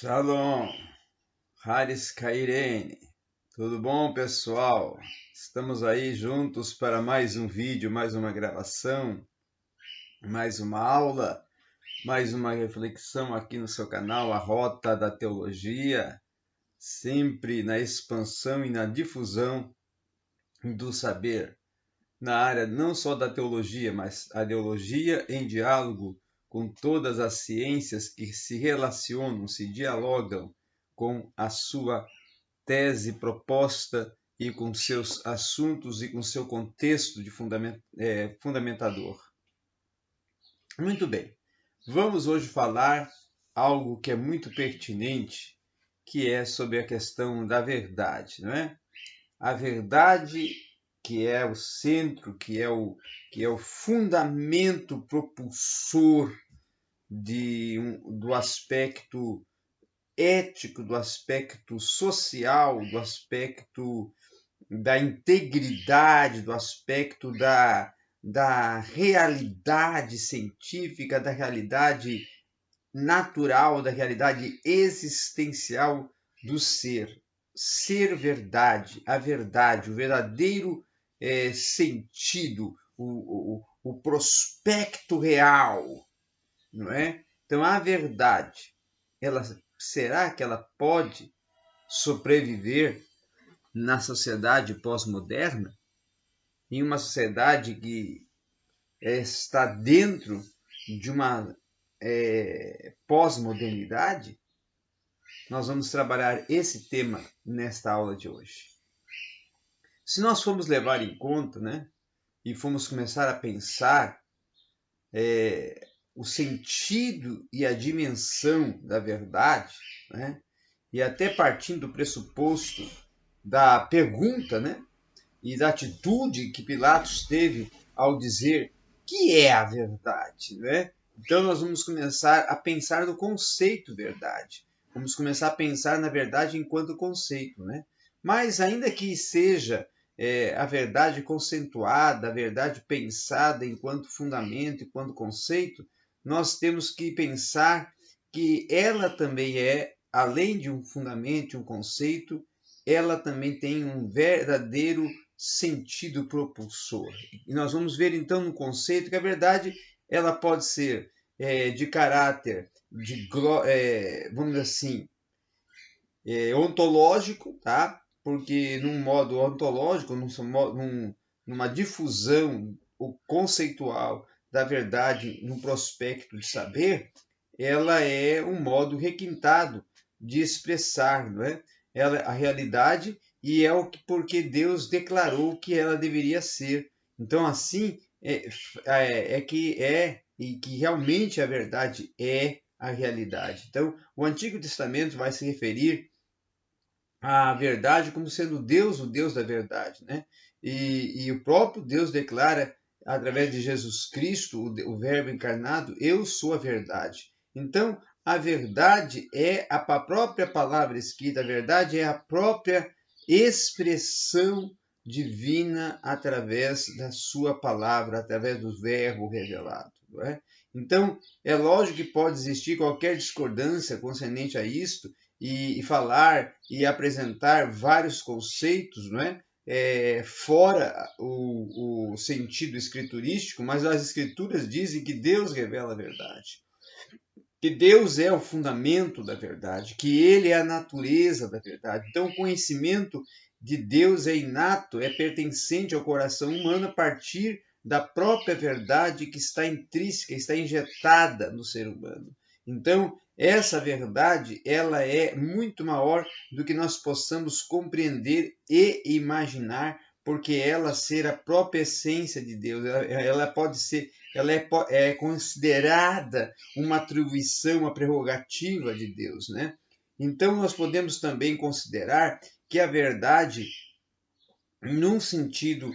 Shalom, Haris Kairene. Tudo bom, pessoal? Estamos aí juntos para mais um vídeo, mais uma gravação, mais uma aula, mais uma reflexão aqui no seu canal, A Rota da Teologia, sempre na expansão e na difusão do saber, na área não só da teologia, mas a teologia em diálogo com todas as ciências que se relacionam, se dialogam com a sua tese proposta e com seus assuntos e com seu contexto de fundamentador. Muito bem, vamos hoje falar algo que é muito pertinente, que é sobre a questão da verdade, não é? A verdade que é o centro, que é o fundamento propulsor do aspecto ético, do aspecto social, do aspecto da integridade, do aspecto da realidade científica, da realidade natural, da realidade existencial do ser. Ser verdade, a verdade, o verdadeiro sentido, o prospecto real, não é? Então, a verdade, será que ela pode sobreviver na sociedade pós-moderna, em uma sociedade que está dentro de uma pós-modernidade? Nós vamos trabalhar esse tema nesta aula de hoje. Se nós formos levar em conta, né, e formos começar a pensar o sentido e a dimensão da verdade, né, e até partindo do pressuposto da pergunta, né, e da atitude que Pilatos teve ao dizer que é a verdade, né? Então nós vamos começar a pensar no conceito verdade. Vamos começar a pensar na verdade enquanto conceito, né? Mas ainda que seja a verdade conceituada, a verdade pensada enquanto fundamento, enquanto conceito, nós temos que pensar que ela também além de um fundamento, um conceito, ela também tem um verdadeiro sentido propulsor. E nós vamos ver então no conceito que a verdade ela pode ser de caráter, vamos dizer assim, ontológico, tá? Porque num modo ontológico, numa difusão conceitual da verdade no prospecto de saber, ela é um modo requintado de expressar, não é? A realidade, e é porque Deus declarou que ela deveria ser. Então, assim, e que realmente a verdade é a realidade. Então, o Antigo Testamento vai se referir à verdade como sendo Deus, o Deus da verdade, né? E o próprio Deus declara, através de Jesus Cristo, o Verbo encarnado, eu sou a verdade. Então, a verdade é a própria palavra escrita, a verdade é a própria expressão divina através da sua palavra, através do Verbo revelado. Não é? Então, é lógico que pode existir qualquer discordância concernente a isto, e falar e apresentar vários conceitos, não é? Fora o sentido escriturístico, mas as escrituras dizem que Deus revela a verdade, que Deus é o fundamento da verdade, que Ele é a natureza da verdade. Então, o conhecimento de Deus é inato, é pertencente ao coração humano a partir da própria verdade que está intrínseca, está injetada no ser humano. Então, essa verdade, ela é muito maior do que nós possamos compreender e imaginar, porque ela ser a própria essência de Deus, ela pode ser, ela é considerada uma atribuição, uma prerrogativa de Deus, né? Então, nós podemos também considerar que a verdade, num sentido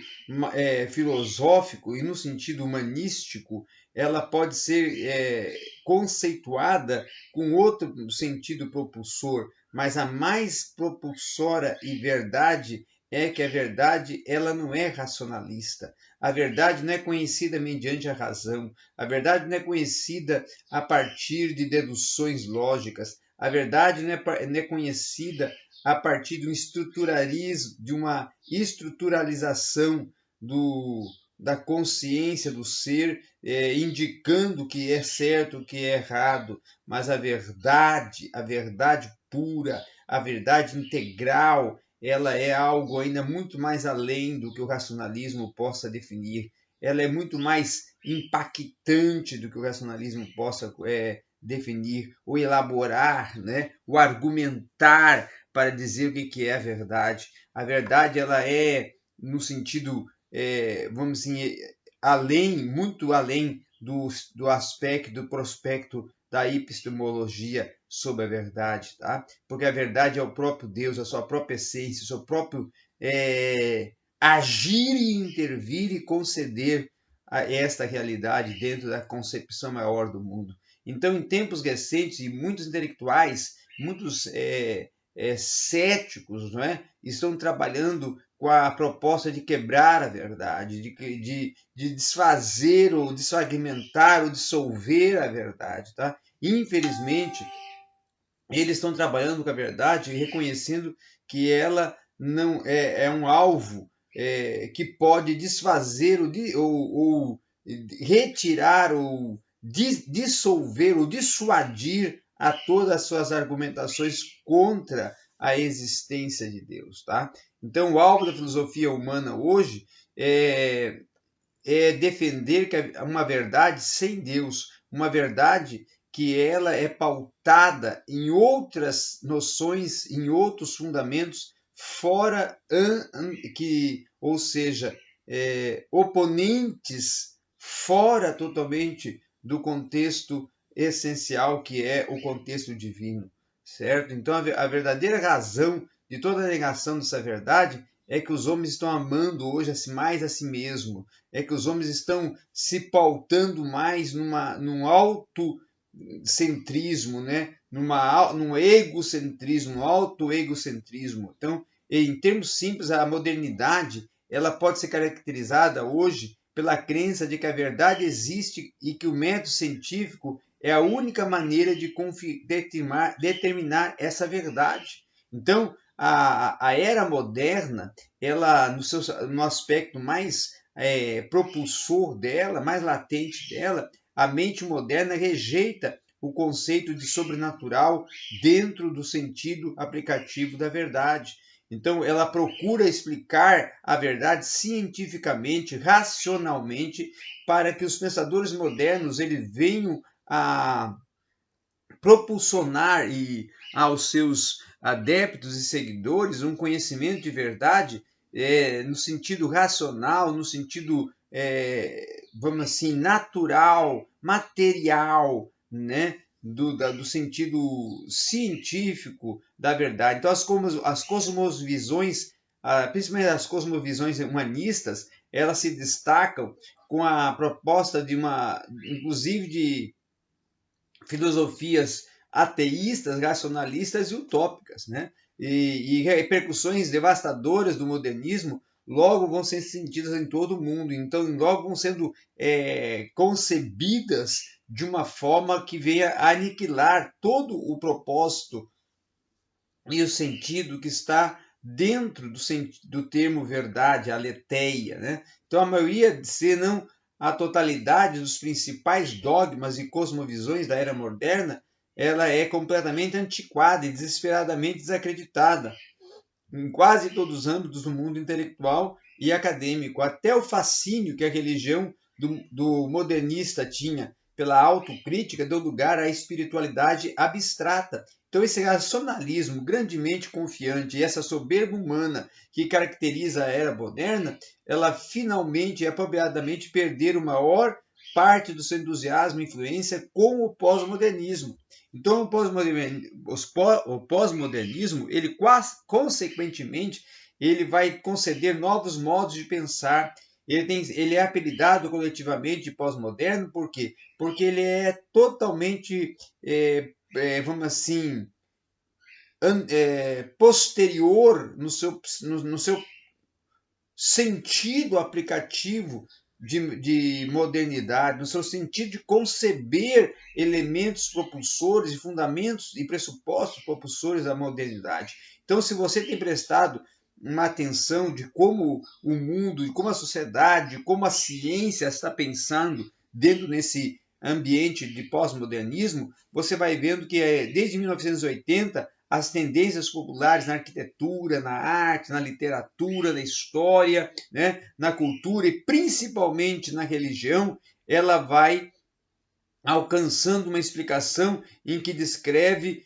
filosófico e no sentido humanístico, ela pode ser conceituada com outro sentido propulsor, mas a mais propulsora e verdade é que a verdade ela não é racionalista. A verdade não é conhecida mediante a razão. A verdade não é conhecida a partir de deduções lógicas. A verdade não é conhecida a partir de uma estruturalização da consciência do ser, indicando o que é certo, o que é errado, mas a verdade pura, a verdade integral, ela é algo ainda muito mais além do que o racionalismo possa definir. Ela é muito mais impactante do que o racionalismo possa definir, ou elaborar, né? Ou argumentar para dizer o que é a verdade. A verdade ela é no sentido, vamos assim, muito além do aspecto, do prospecto da epistemologia sobre a verdade, tá? Porque a verdade é o próprio Deus, a sua própria essência, o seu próprio agir e intervir e conceder a esta realidade dentro da concepção maior do mundo. Então, em tempos recentes, e muitos intelectuais, muitos céticos, não é? Estão trabalhando com a proposta de quebrar a verdade, de desfazer ou desfragmentar ou dissolver a verdade. Tá? Infelizmente, eles estão trabalhando com a verdade e reconhecendo que ela não é um alvo que pode desfazer ou retirar ou dissolver ou dissuadir a todas as suas argumentações contra a existência de Deus. Tá? Então, o alvo da filosofia humana hoje é defender uma verdade sem Deus, uma verdade que ela é pautada em outras noções, em outros fundamentos, fora ou seja, oponentes fora totalmente do contexto essencial que é o contexto divino, certo? Então a verdadeira razão de toda a negação dessa verdade é que os homens estão amando hoje mais a si mesmo, é que os homens estão se pautando mais num autocentrismo, né? Num egocentrismo, num autoegocentrismo. Então, em termos simples, a modernidade ela pode ser caracterizada hoje pela crença de que a verdade existe e que o método científico é a única maneira de determinar essa verdade. Então, a era moderna, ela no aspecto mais propulsor dela, mais latente dela, a mente moderna rejeita o conceito de sobrenatural dentro do sentido aplicativo da verdade. Então, ela procura explicar a verdade cientificamente, racionalmente, para que os pensadores modernos eles venham a propulsionar aos seus adeptos e seguidores um conhecimento de verdade no sentido racional, no sentido, vamos assim, natural, material, né? Do sentido científico da verdade. Então, as cosmovisões, principalmente as cosmovisões humanistas, elas se destacam com a proposta inclusive de filosofias ateístas, racionalistas e utópicas, né? E repercussões devastadoras do modernismo logo vão ser sentidas em todo o mundo, então logo vão sendo concebidas de uma forma que venha a aniquilar todo o propósito e o sentido que está dentro do termo verdade, aletheia, né? Então a maioria, se não a totalidade dos principais dogmas e cosmovisões da era moderna, ela é completamente antiquada e desesperadamente desacreditada em quase todos os âmbitos do mundo intelectual e acadêmico. Até o fascínio que a religião do modernista tinha pela autocrítica deu lugar à espiritualidade abstrata. Então, esse racionalismo grandemente confiante e essa soberba humana que caracteriza a era moderna, ela finalmente e apropriadamente perderam maior parte do seu entusiasmo e influência com o pós-modernismo. Então, o pós-modernismo, ele consequentemente, ele vai conceder novos modos de pensar. Ele é apelidado coletivamente de pós-moderno, por quê? Porque ele é totalmente, vamos assim, posterior no seu sentido aplicativo de modernidade, no seu sentido de conceber elementos propulsores e fundamentos e pressupostos propulsores da modernidade. Então, se você tem prestado uma atenção de como o mundo, de como a sociedade, como a ciência está pensando dentro desse ambiente de pós-modernismo, você vai vendo que desde 1980 as tendências populares na arquitetura, na arte, na literatura, na história, né, na cultura e principalmente na religião, ela vai alcançando uma explicação em que descreve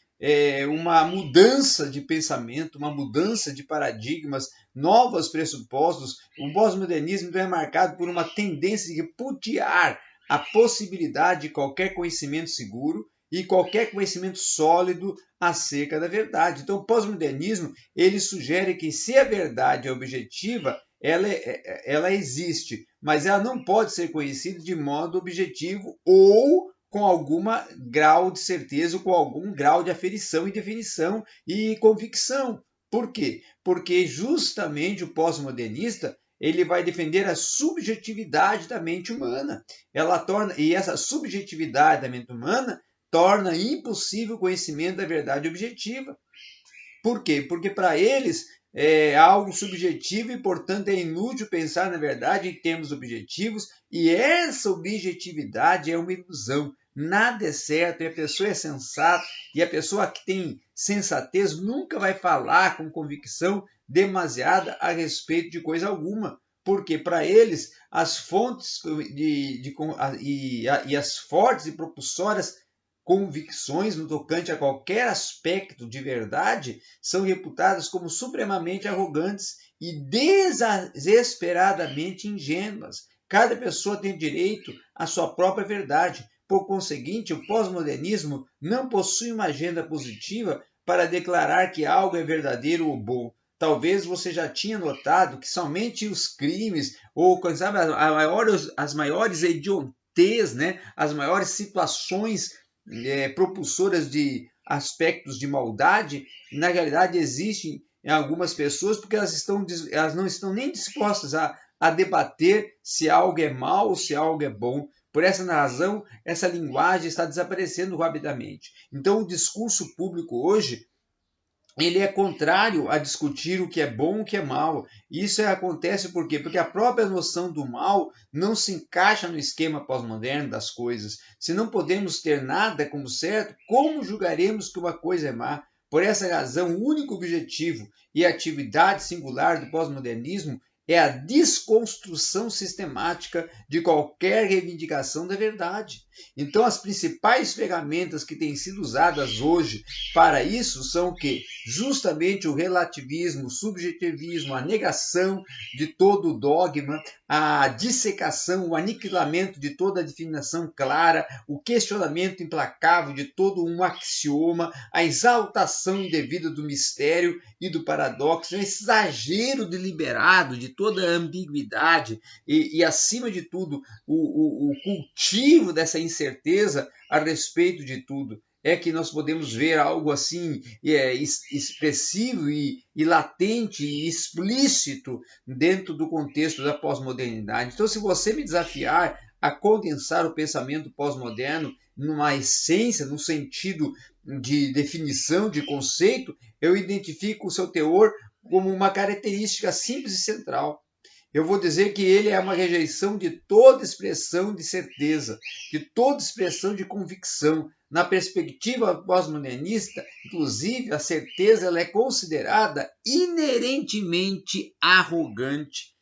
uma mudança de pensamento, uma mudança de paradigmas, novos pressupostos. O pós-modernismo então, é marcado por uma tendência de repudiar a possibilidade de qualquer conhecimento seguro e qualquer conhecimento sólido acerca da verdade. Então, o pós-modernismo ele sugere que se a verdade é objetiva, ela existe, mas ela não pode ser conhecida de modo objetivo ou com algum grau de certeza, ou com algum grau de aferição e definição e convicção. Por quê? Porque justamente o pós-modernista ele vai defender a subjetividade da mente humana. E essa subjetividade da mente humana torna impossível o conhecimento da verdade objetiva. Por quê? Porque para eles é algo subjetivo e, portanto, é inútil pensar na verdade em termos objetivos, e essa objetividade é uma ilusão. Nada é certo, e a pessoa é sensata, e a pessoa que tem sensatez nunca vai falar com convicção demasiada a respeito de coisa alguma. Porque para eles as fontes e as fortes e propulsoras convicções no tocante a qualquer aspecto de verdade são reputadas como supremamente arrogantes e desesperadamente ingênuas. Cada pessoa tem direito à sua própria verdade. Por conseguinte, o pós-modernismo não possui uma agenda positiva para declarar que algo é verdadeiro ou bom. Talvez você já tinha notado que somente os crimes, ou sabe, as maiores idiotices, né, as maiores situações propulsoras de aspectos de maldade, na realidade existem em algumas pessoas porque elas não estão nem dispostas a debater se algo é mal ou se algo é bom. Por essa razão, essa linguagem está desaparecendo rapidamente. Então, o discurso público hoje ele é contrário a discutir o que é bom e o que é mal. Isso acontece por quê? Porque a própria noção do mal não se encaixa no esquema pós-moderno das coisas. Se não podemos ter nada como certo, como julgaremos que uma coisa é má? Por essa razão, o único objetivo e atividade singular do pós-modernismo é a desconstrução sistemática de qualquer reivindicação da verdade. Então, as principais ferramentas que têm sido usadas hoje para isso são o quê? Justamente o relativismo, o subjetivismo, a negação de todo o dogma, a dissecação, o aniquilamento de toda a definição clara, o questionamento implacável de todo um axioma, a exaltação indevida do mistério e do paradoxo, o exagero deliberado de toda a ambiguidade e acima de tudo, o cultivo dessa incerteza a respeito de tudo. É que nós podemos ver algo assim expressivo e latente e explícito dentro do contexto da pós-modernidade. Então, se você me desafiar a condensar o pensamento pós-moderno numa essência, num sentido de definição, de conceito, eu identifico o seu teor como uma característica simples e central. Eu vou dizer que ele é uma rejeição de toda expressão de certeza, de toda expressão de convicção. Na perspectiva pós-modernista, inclusive, a certeza ela é considerada inerentemente arrogante,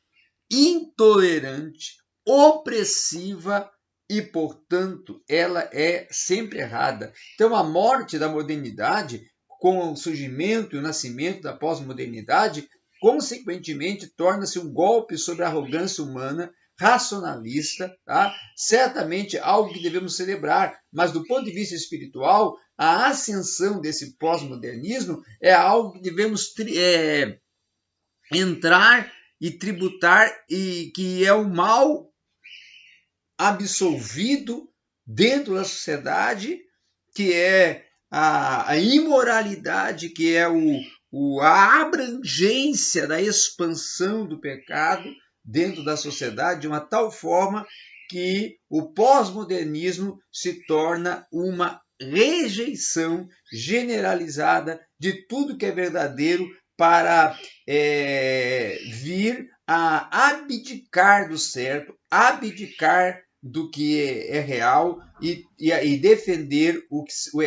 intolerante, opressiva e, portanto, ela é sempre errada. Então, a morte da modernidade, com o surgimento e o nascimento da pós-modernidade, consequentemente, torna-se um golpe sobre a arrogância humana, racionalista, tá? Certamente algo que devemos celebrar, mas do ponto de vista espiritual, a ascensão desse pós-modernismo é algo que devemos entrar e tributar, e que é o mal absolvido dentro da sociedade, que é a imoralidade, que é a abrangência da expansão do pecado dentro da sociedade de uma tal forma que o pós-modernismo se torna uma rejeição generalizada de tudo que é verdadeiro para vir a abdicar do certo, abdicar do que é real e defender o